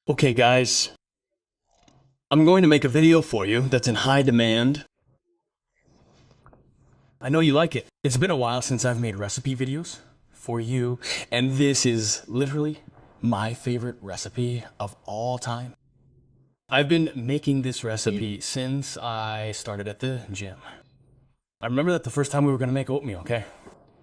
Okay guys, I'm going to make a video for you that's in high demand. I know you like it. It's been a while since I've made recipe videos for you, and this is literally my favorite recipe of all time. I've been making this recipe since I started at the gym. I remember that the first time we were gonna make oatmeal, okay?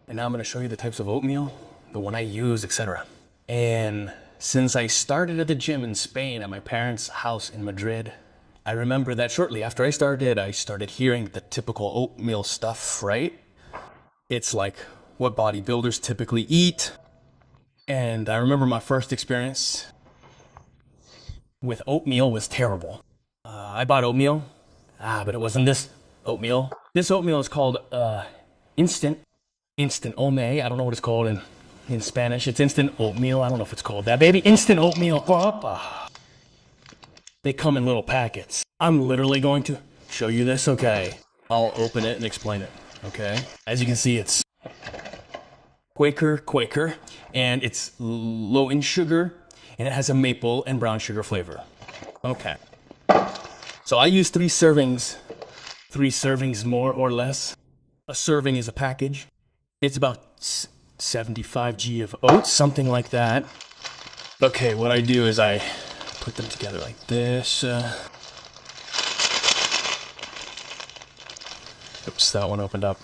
And now I'm gonna show you the types of oatmeal, the one I use, etc. And since I started at the gym in Spain at my parents' house in Madrid, I remember that shortly after I started hearing the typical oatmeal stuff, right? It's like what bodybuilders typically eat. And I remember my first experience with oatmeal was terrible. I bought oatmeal, but it wasn't this oatmeal. This oatmeal is called instant ome. I don't know what it's called in Spanish. It's instant oatmeal. I don't know if it's called that, baby. Instant oatmeal. They come in little packets. I'm literally going to show you this, okay? I'll open it and explain it, okay? As you can see, it's Quaker, and it's low in sugar, and it has a maple and brown sugar flavor. Okay. So I use three servings more or less. A serving is a package. It's about 75 g of oats, something like that. Okay, what I do is I put them together like this. Oops, that one opened up.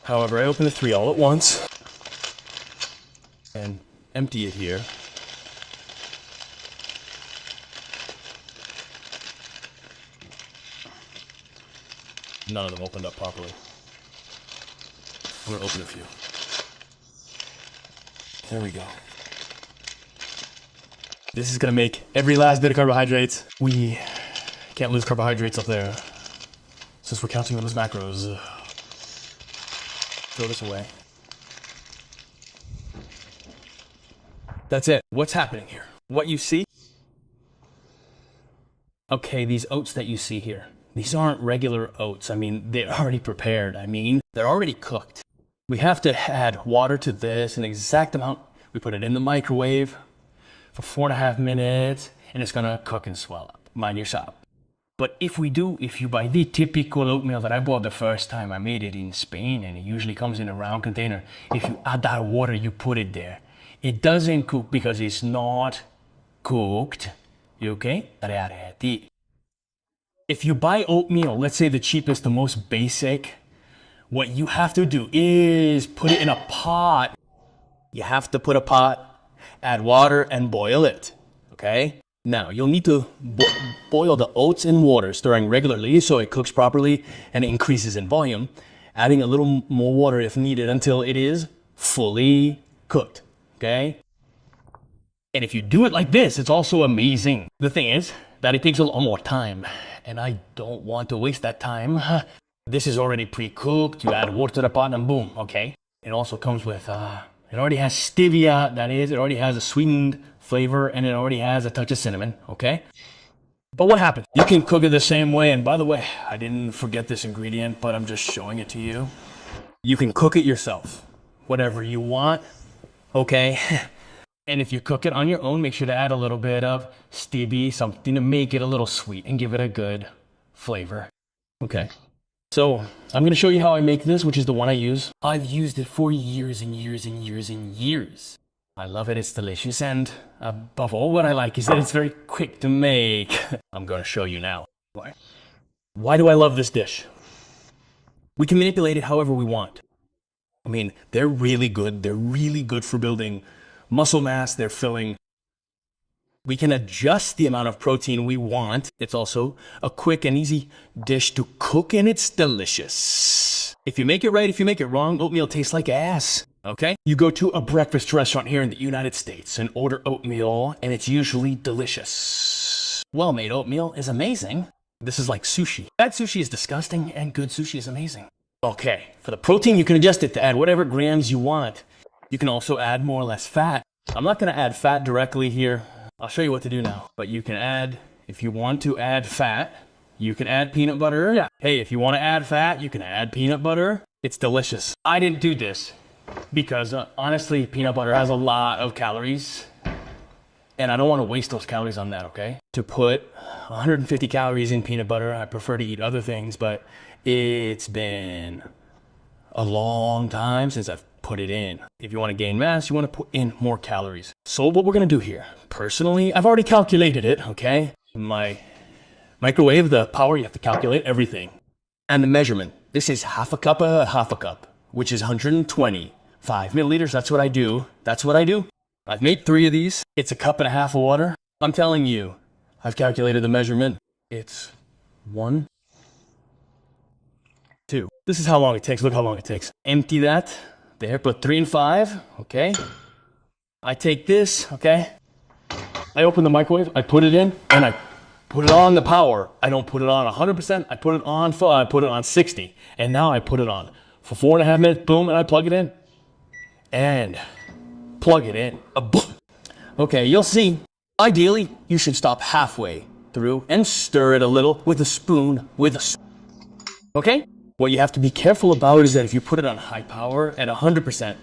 However, I open the three all at once and empty it here. None of them opened up properly. I'm gonna open a few. There we go. This is gonna make every last bit of carbohydrates. We can't lose carbohydrates up there since we're counting them as macros. Throw this away. That's it. What's happening here? What you see? Okay, these oats that you see here, these aren't regular oats. I mean, they're already prepared. I mean, they're already cooked. We have to add water to this, an exact amount. We put it in the microwave for 4.5 minutes, and it's gonna cook and swell up. Mind your shop. But if you buy the typical oatmeal that I bought the first time I made it in Spain, and it usually comes in a round container, if you add that water, you put it there. It doesn't cook because it's not cooked, okay? If you buy oatmeal, let's say the cheapest, the most basic, what you have to do is put it in a pot. You have to put a pot, add water, and boil it, okay? Now, you'll need to boil the oats in water, stirring regularly so it cooks properly and increases in volume, adding a little more water if needed until it is fully cooked, okay? And if you do it like this, it's also amazing. The thing is that it takes a lot more time, and I don't want to waste that time. This is already pre-cooked. You add water to the pot and boom, okay? It also comes with, it already has stevia, that is, it already has a sweetened flavor, and it already has a touch of cinnamon, okay? But what happens? You can cook it the same way, and by the way, I didn't forget this ingredient, but I'm just showing it to you. You can cook it yourself, whatever you want, okay? And if you cook it on your own, make sure to add a little bit of stevia, something to make it a little sweet and give it a good flavor, okay? So I'm going to show you how I make this, which is the one I use. I've used it for years and years and years and years. I love it. It's delicious. And above all, what I like is that it's very quick to make. I'm going to show you now. Why do I love this dish? We can manipulate it however we want. I mean, they're really good. They're really good for building muscle mass. They're filling. We can adjust the amount of protein we want. It's also a quick and easy dish to cook, and it's delicious. If you make it right, if you make it wrong, oatmeal tastes like ass, okay? You go to a breakfast restaurant here in the United States and order oatmeal, and it's usually delicious. Well-made oatmeal is amazing. This is like sushi. Bad sushi is disgusting, and good sushi is amazing. Okay, for the protein, you can adjust it to add whatever grams you want. You can also add more or less fat. I'm not gonna add fat directly here. I'll show you what to do now. But you can add, if you want to add fat, you can add peanut butter. Yeah. Hey, if you want to add fat, you can add peanut butter. It's delicious. I didn't do this because honestly, peanut butter has a lot of calories. And I don't want to waste those calories on that, okay? To put 150 calories in peanut butter, I prefer to eat other things, but it's been a long time since I've put it in. If you want to gain mass, you want to put in more calories. So what we're going to do here, personally, I've already calculated it, okay? My microwave, the power, you have to calculate everything. And the measurement, this is half a cup, which is 125 milliliters. That's what I do. I've made 3 of these. It's a cup and a half of water. I'm telling you, I've calculated the measurement. It's 1, 2. This is how long it takes. Look how long it takes. Empty that. There, put 3 and 5, okay? I take this, okay? I open the microwave, I put it in, and I put it on the power. I don't put it on 100%, I put it on full, I put it on 60. And now I put it on for 4.5 minutes, boom, and I plug it in. And plug it in. Okay, you'll see. Ideally, you should stop halfway through and stir it a little with a spoon, okay? What you have to be careful about is that if you put it on high power at 100%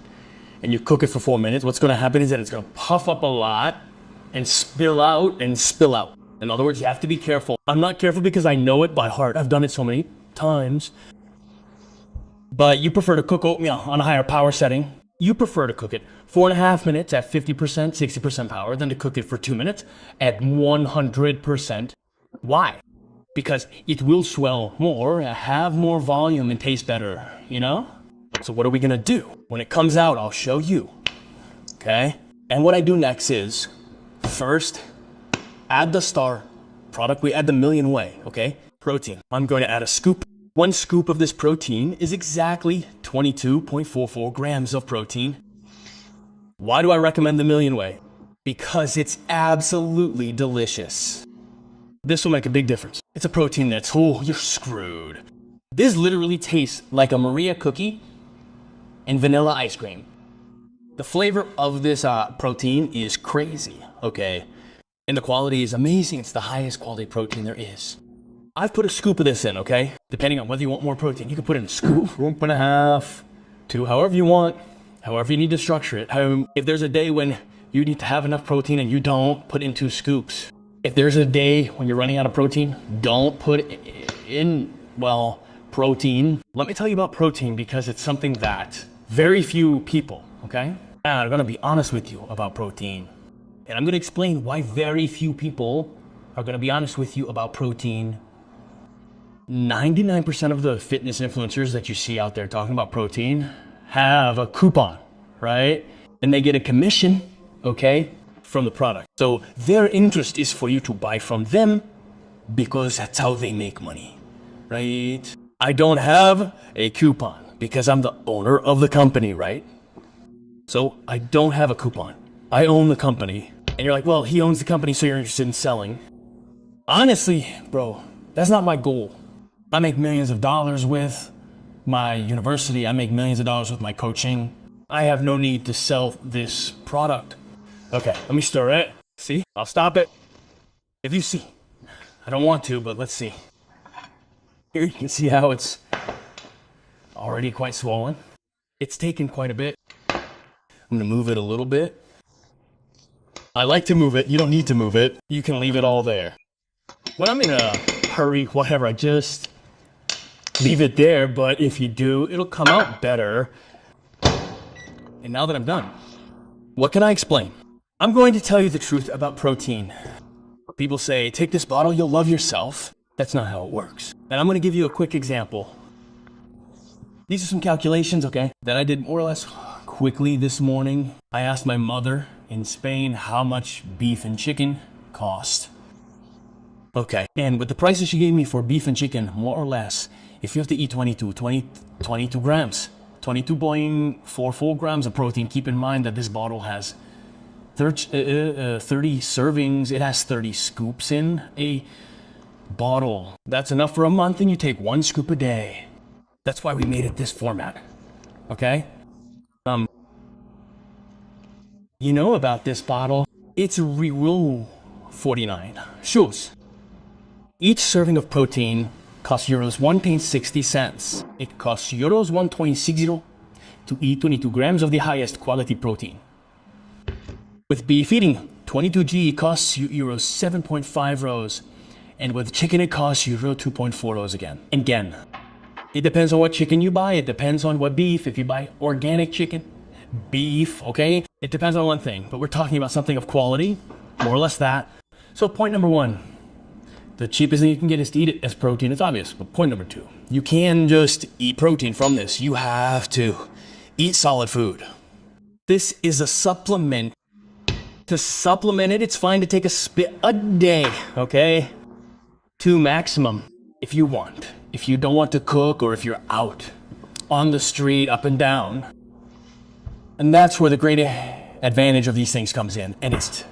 and you cook it for 4 minutes, what's going to happen is that it's going to puff up a lot and spill out. In other words, you have to be careful. I'm not careful because I know it by heart. I've done it so many times. But you prefer to cook oatmeal on a higher power setting. You prefer to cook it 4.5 minutes at 50%, 60% power than to cook it for 2 minutes at 100%. Why? Because it will swell more, have more volume, and taste better, you know? So what are we gonna do? When it comes out, I'll show you, okay? And what I do next is, first, add the star product. We add the Million Way, okay? Protein. I'm going to add a scoop. 1 scoop of this protein is exactly 22.44 grams of protein. Why do I recommend the Million Way? Because it's absolutely delicious. This will make a big difference. It's a protein that's, oh, you're screwed. This literally tastes like a Maria cookie and vanilla ice cream. The flavor of this protein is crazy, okay? And the quality is amazing. It's the highest quality protein there is. I've put a scoop of this in, okay? Depending on whether you want more protein, you can put in a scoop, 1.5, 2, however you want, however you need to structure it. If there's a day when you need to have enough protein and you don't, put in 2 scoops. If there's a day when you're running out of protein, don't put in, well, protein. Let me tell you about protein because it's something that very few people, okay? And I'm gonna be honest with you about protein. And I'm gonna explain why very few people are gonna be honest with you about protein. 99% of the fitness influencers that you see out there talking about protein have a coupon, right? And they get a commission, okay, from the product. So their interest is for you to buy from them because that's how they make money, right? I don't have a coupon because I'm the owner of the company, right? So I don't have a coupon. I own the company. And you're like, well, he owns the company, so you're interested in selling. Honestly, bro, that's not my goal. I make millions of dollars with my university. I make millions of dollars with my coaching. I have no need to sell this product. Okay, let me stir it. See? I'll stop it. If you see. I don't want to, but let's see. Here you can see how it's already quite swollen. It's taken quite a bit. I'm gonna move it a little bit. I like to move it. You don't need to move it. You can leave it all there. When I'm in a hurry, whatever, I just leave it there. But if you do, it'll come out better. And now that I'm done, what can I explain? I'm going to tell you the truth about protein. People say, take this bottle, you'll love yourself. That's not how it works. And I'm going to give you a quick example. These are some calculations, okay, that I did more or less quickly this morning. I asked my mother in Spain how much beef and chicken cost. Okay, and with the prices she gave me for beef and chicken, more or less, if you have to eat 22 grams, 22.44 grams of protein, keep in mind that this bottle has 30 servings. It has 30 scoops in a bottle. That's enough for a month, and you take 1 scoop a day. That's why we made it this format, okay? You know about this bottle? It's Rule 49. Shoes. Each serving of protein costs euros 1.60. It costs euros 1.60 to eat 22 grams of the highest quality protein. With beef, eating 22G costs you euro 7.5 rows. And with chicken, it costs euro 2.4 rows again. Again, it depends on what chicken you buy. It depends on what beef. If you buy organic chicken, beef, okay? It depends on one thing, but we're talking about something of quality, more or less that. So point number one, the cheapest thing you can get is to eat it as protein. It's obvious. But point number two, you can just eat protein from this. You have to eat solid food. This is a supplement. To supplement it, it's fine to take a spit a day, okay? 2 maximum if you want. If you don't want to cook or if you're out on the street, up and down. And that's where the great advantage of these things comes in. And it's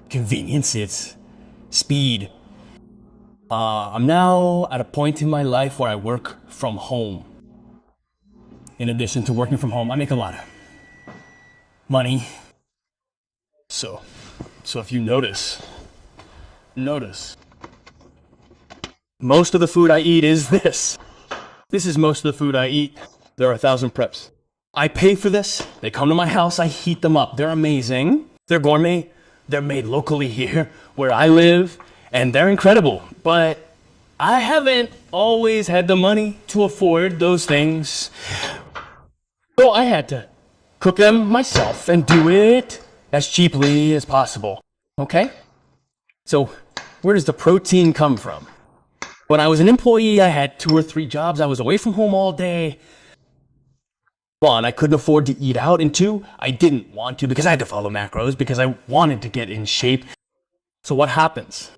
convenience, it's speed. I'm now at a point in my life where I work from home. In addition to working from home, I make a lot of money. So if you notice, most of the food I eat is this. This is most of the food I eat. There are 1,000 preps. I pay for this. They come to my house. I heat them up. They're amazing. They're gourmet. They're made locally here where I live, and they're incredible. But I haven't always had the money to afford those things. So I had to cook them myself and do it as cheaply as possible. Okay? So where does the protein come from? When I was an employee, I had 2 or 3 jobs. I was away from home all day. 1, I couldn't afford to eat out. And 2, I didn't want to because I had to follow macros because I wanted to get in shape. So what happens?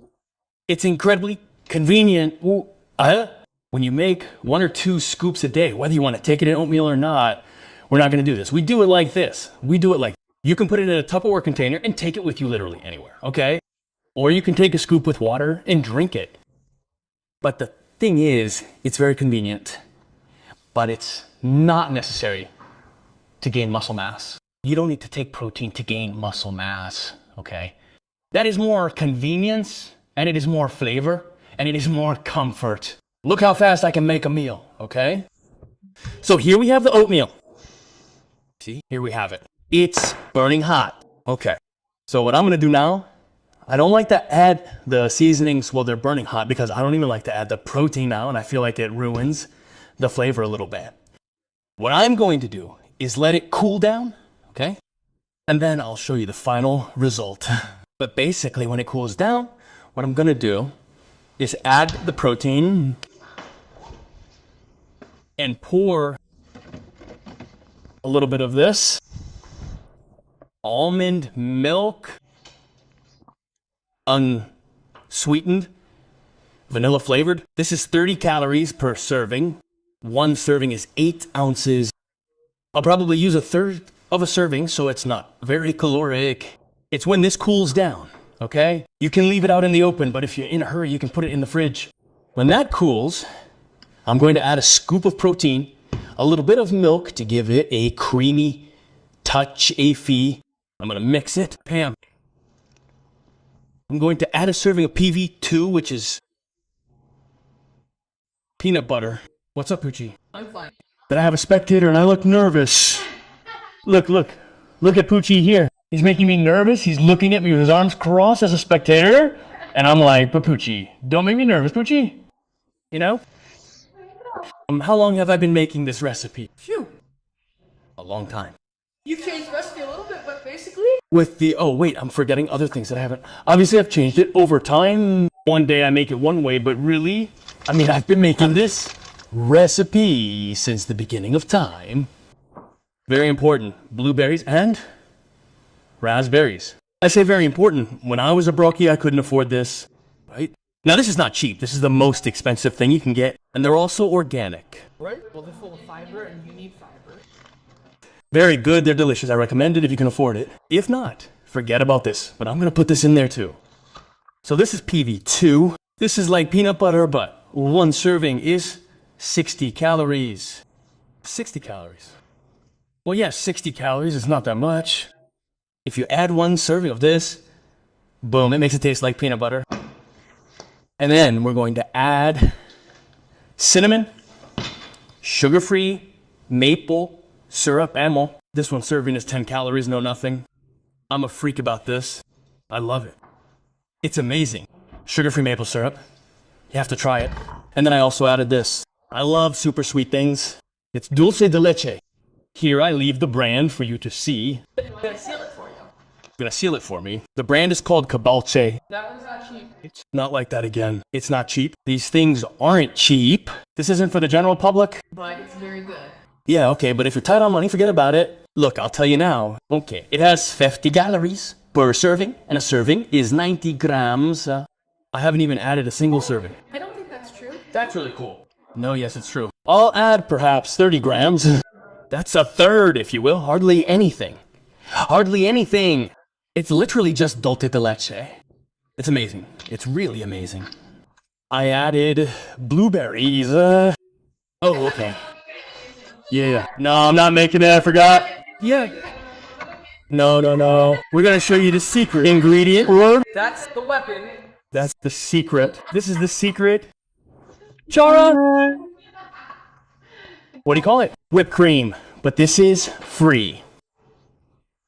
It's incredibly convenient. When you make 1 or 2 scoops a day, whether you want to take it in oatmeal or not, we're not going to do this. We do it like this. You can put it in a Tupperware container and take it with you literally anywhere, okay? Or you can take a scoop with water and drink it. But the thing is, it's very convenient, but it's not necessary to gain muscle mass. You don't need to take protein to gain muscle mass, okay? That is more convenience, and it is more flavor, and it is more comfort. Look how fast I can make a meal, okay? So here we have the oatmeal. See, here we have it. It's burning hot. Okay. So what I'm gonna do now, I don't like to add the seasonings while they're burning hot because I don't even like to add the protein now, and I feel like it ruins the flavor a little bit. What I'm going to do is let it cool down, okay? And then I'll show you the final result. But basically, when it cools down, what I'm gonna do is add the protein and pour a little bit of this almond milk, unsweetened, vanilla flavored. This is 30 calories per serving. 1 serving is 8 ounces. I'll probably use 1/3 of a serving, so it's not very caloric. It's when this cools down, okay? You can leave it out in the open, but if you're in a hurry, you can put it in the fridge. When that cools, I'm going to add a scoop of protein, a little bit of milk to give it a creamy touch, I'm gonna mix it. Pam. I'm going to add a serving of PV2, which is peanut butter. What's up, Poochie? I'm fine. But I have a spectator and I look nervous. Look at Poochie here. He's making me nervous. He's looking at me with his arms crossed as a spectator. And I'm like, but Poochie, don't make me nervous, Poochie. You know? How long have I been making this recipe? Phew. A long time. You've changed the recipe a little bit, but basically... With the, oh wait, I'm forgetting other things that I haven't. Obviously, I've changed it over time. One day I make it one way, but really, I've been making this recipe since the beginning of time. Very important, blueberries and raspberries. I say very important. When I was a brokey, I couldn't afford this, right? Now, this is not cheap. This is the most expensive thing you can get, and they're also organic. Right? Well, they're full of fiber, and you need fiber. Very good. They're delicious. I recommend it if you can afford it. If not, forget about this, but I'm going to put this in there too. So this is PV2. This is like peanut butter, but 1 serving is 60 calories. 60 calories. Well, yes, 60 calories is not that much. If you add 1 serving of this, boom, it makes it taste like peanut butter. And then we're going to add cinnamon, sugar-free, maple syrup, and more. This one serving is 10 calories, no nothing. I'm a freak about this. I love it. It's amazing. Sugar-free maple syrup. You have to try it. And then I also added this. I love super sweet things. It's dulce de leche. Here I leave the brand for you to see. I'm gonna seal it for you. Gonna seal it for me. The brand is called Cabalche. That one's not cheap. It's not like that again. It's not cheap. These things aren't cheap. This isn't for the general public. But it's very good. Yeah, okay, but if you're tight on money, forget about it. Look, I'll tell you now. Okay, it has 50 calories per serving, and a serving is 90 grams. I haven't even added a single serving. I don't think that's true. That's really cool. No, yes, it's true. I'll add perhaps 30 grams. That's a third, if you will. Hardly anything. Hardly anything. It's literally just dulce de leche. It's amazing. It's really amazing. I added blueberries. Oh, okay. Yeah. No, I'm not making it. I forgot. Yeah. No. We're gonna show you the secret ingredient. That's the weapon. That's the secret. This is the secret. Chara! What do you call it? Whipped cream. But this is free.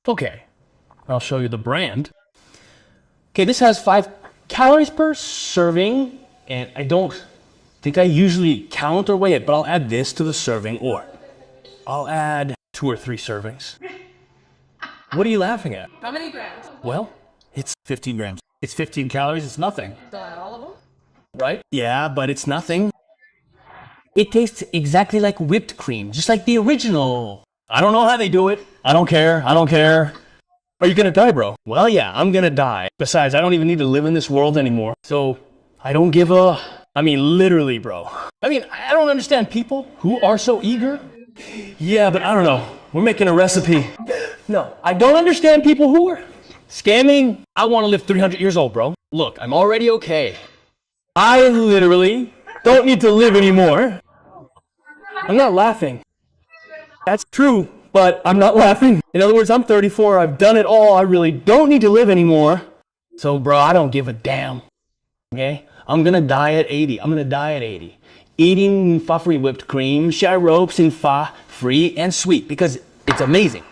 Okay. I'll show you the brand. Okay, this has 5 calories per serving. And I don't think I usually count or weigh it, but I'll add this to the serving, or I'll add 2 or 3 servings. What are you laughing at? How many grams? Well, it's 15 grams. It's 15 calories, it's nothing. Still add all of them? Right? Yeah, but it's nothing. It tastes exactly like whipped cream, just like the original. I don't know how they do it. I don't care. Are you gonna die, bro? Well, yeah, I'm gonna die. Besides, I don't even need to live in this world anymore. So, I don't give a... I mean, literally, bro. I mean, I don't understand people who are so eager. Yeah, but I don't know. We're making a recipe. No, I don't understand people who are scamming. I want to live 300 years old, bro. Look, I'm already okay. I literally don't need to live anymore. I'm not laughing. That's true, but I'm not laughing. In other words, I'm 34. I've done it all. I really don't need to live anymore. So, bro, I don't give a damn. Okay? I'm gonna die at 80. I'm gonna die at 80. Eating fa-free whipped cream, ropes and fa-free and sweet because it's amazing.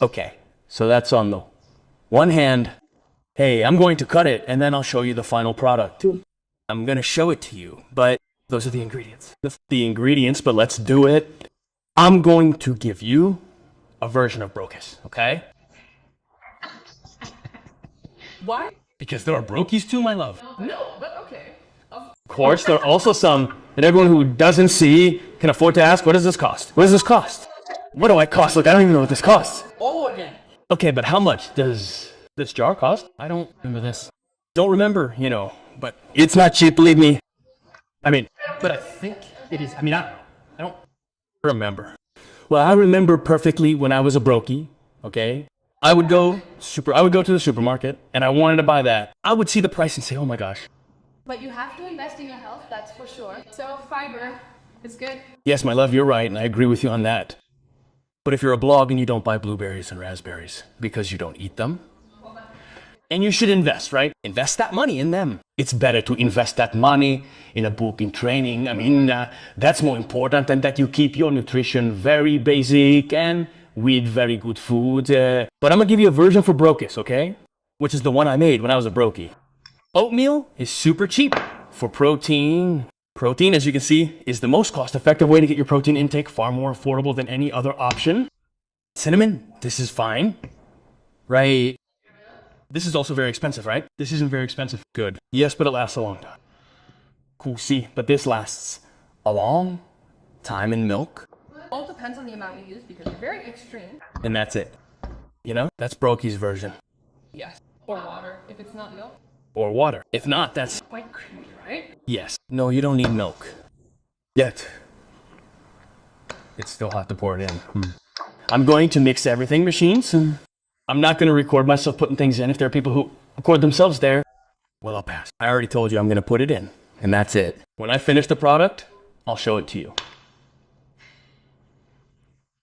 Okay, so that's on the one hand. Hey, I'm going to cut it and then I'll show you the final product. I'm gonna show it to you, but those are the ingredients. That's the ingredients, but let's do it. I'm going to give you a version of brokis, okay? Why? Because there are brokies too, my love. No, but okay. Of course, there are also some that everyone who doesn't see can afford to ask, what does this cost? What does this cost? What do I cost? Look, I don't even know what this costs. Oh, again. Okay, but how much does this jar cost? I don't remember this. Don't remember, you know, but it's not cheap, believe me. I mean, but I think it is. I mean, I don't remember. Well, I remember perfectly when I was a brokey, okay? I would go to the supermarket and I wanted to buy that. I would see the price and say, oh my gosh. But you have to invest in your health, that's for sure. So fiber is good. Yes, my love, you're right, and I agree with you on that. But if you're a blog and you don't buy blueberries and raspberries because you don't eat them, and you should invest, right? Invest that money in them. It's better to invest that money in a book, in training. I mean, that's more important than that you keep your nutrition very basic and with very good food. But I'm gonna give you a version for brokis, okay? Which is the one I made when I was a brokey. Oatmeal is super cheap for protein. Protein, as you can see, is the most cost-effective way to get your protein intake, far more affordable than any other option. Cinnamon, this is fine, right? This is also very expensive, right? This isn't very expensive. Good. Yes, but it lasts a long time. Cool, see, but this lasts a long time in milk. All depends on the amount you use because you're very extreme. And that's it. You know, that's Brokey's version. Yes. Or water, if it's not milk. Or water. If not, that's... Quite creamy, right? Yes. No, you don't need milk. Yet. It's still hot to pour it in. I'm going to mix everything, machines. I'm not going to record myself putting things in. If there are people who record themselves there, well, I'll pass. I already told you I'm going to put it in. And that's it. When I finish the product, I'll show it to you.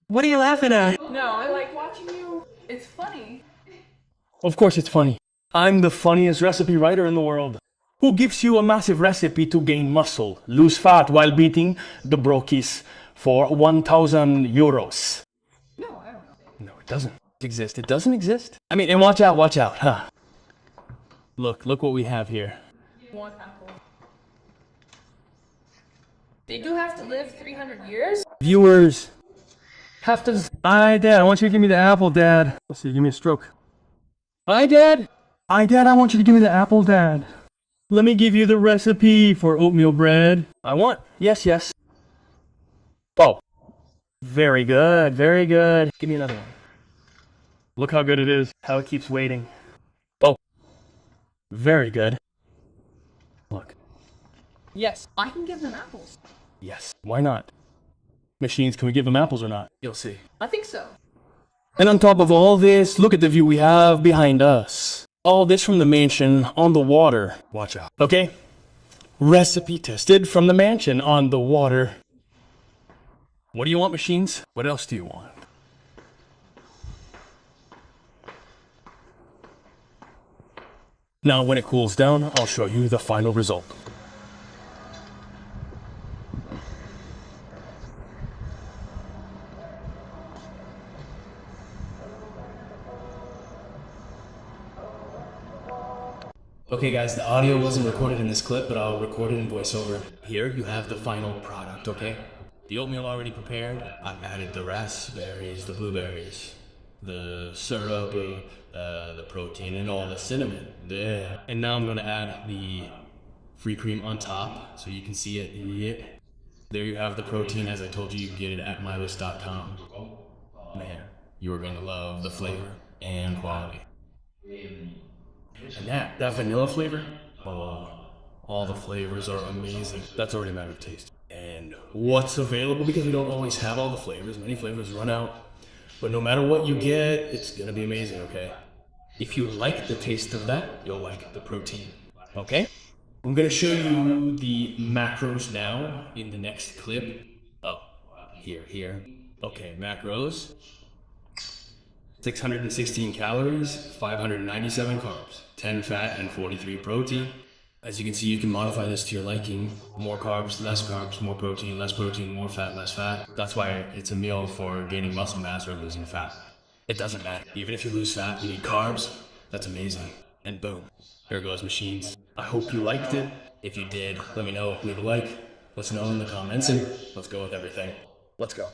What are you laughing at? No, I like watching you. It's funny. Of course it's funny. I'm the funniest recipe writer in the world. Who gives you a massive recipe to gain muscle, lose fat while beating the brokis for 1,000 euros? No, I don't know. No, it doesn't. exist. It doesn't exist. I mean, and watch out, huh? Look what we have here. One apple. They do have to live 300 years? Viewers have to. Hi, Dad. I want you to give me the apple, Dad. Let's see. Give me a stroke. Hi, Dad. Hi, Dad. I want you to give me the apple, Dad. Let me give you the recipe for oatmeal bread. I want. Yes. Oh. Very good. Very good. Give me another one. Look how good it is. How it keeps waiting. Oh. Very good. Look. Yes, I can give them apples. Yes. Why not? Machines, can we give them apples or not? You'll see. I think so. And on top of all this, look at the view we have behind us. All this from the mansion on the water. Watch out. Okay? Recipe tested from the mansion on the water. What do you want, machines? What else do you want? Now, when it cools down, I'll show you the final result. Okay guys, the audio wasn't recorded in this clip, but I'll record it in voiceover. Here you have the final product, okay? The oatmeal already prepared. I've added the raspberries, the blueberries, the syrup, the protein, and all the cinnamon. Yeah. And now I'm gonna add the free cream on top, so you can see it. Yeah. There you have the protein. As I told you, you can get it at mylist.com. Man, you are gonna love the flavor and quality. And that vanilla flavor, oh, all the flavors are amazing. That's already a matter of taste. And what's available, because we don't always have all the flavors. Many flavors run out. But no matter what you get, it's gonna be amazing, okay? If you like the taste of that, you'll like the protein, okay? I'm gonna show you the macros now in the next clip. Oh, here. Okay, macros. 616 calories, 597 carbs, 10 fat, and 43 protein. As you can see, you can modify this to your liking. More carbs, more protein, less protein, more fat, less fat. That's why it's a meal for gaining muscle mass or losing fat. It doesn't matter. Even if you lose fat, you need carbs. That's amazing. And boom, here goes machines. I hope you liked it. If you did, let me know. Leave a like. Let us know in the comments, and let's go with everything. Let's go.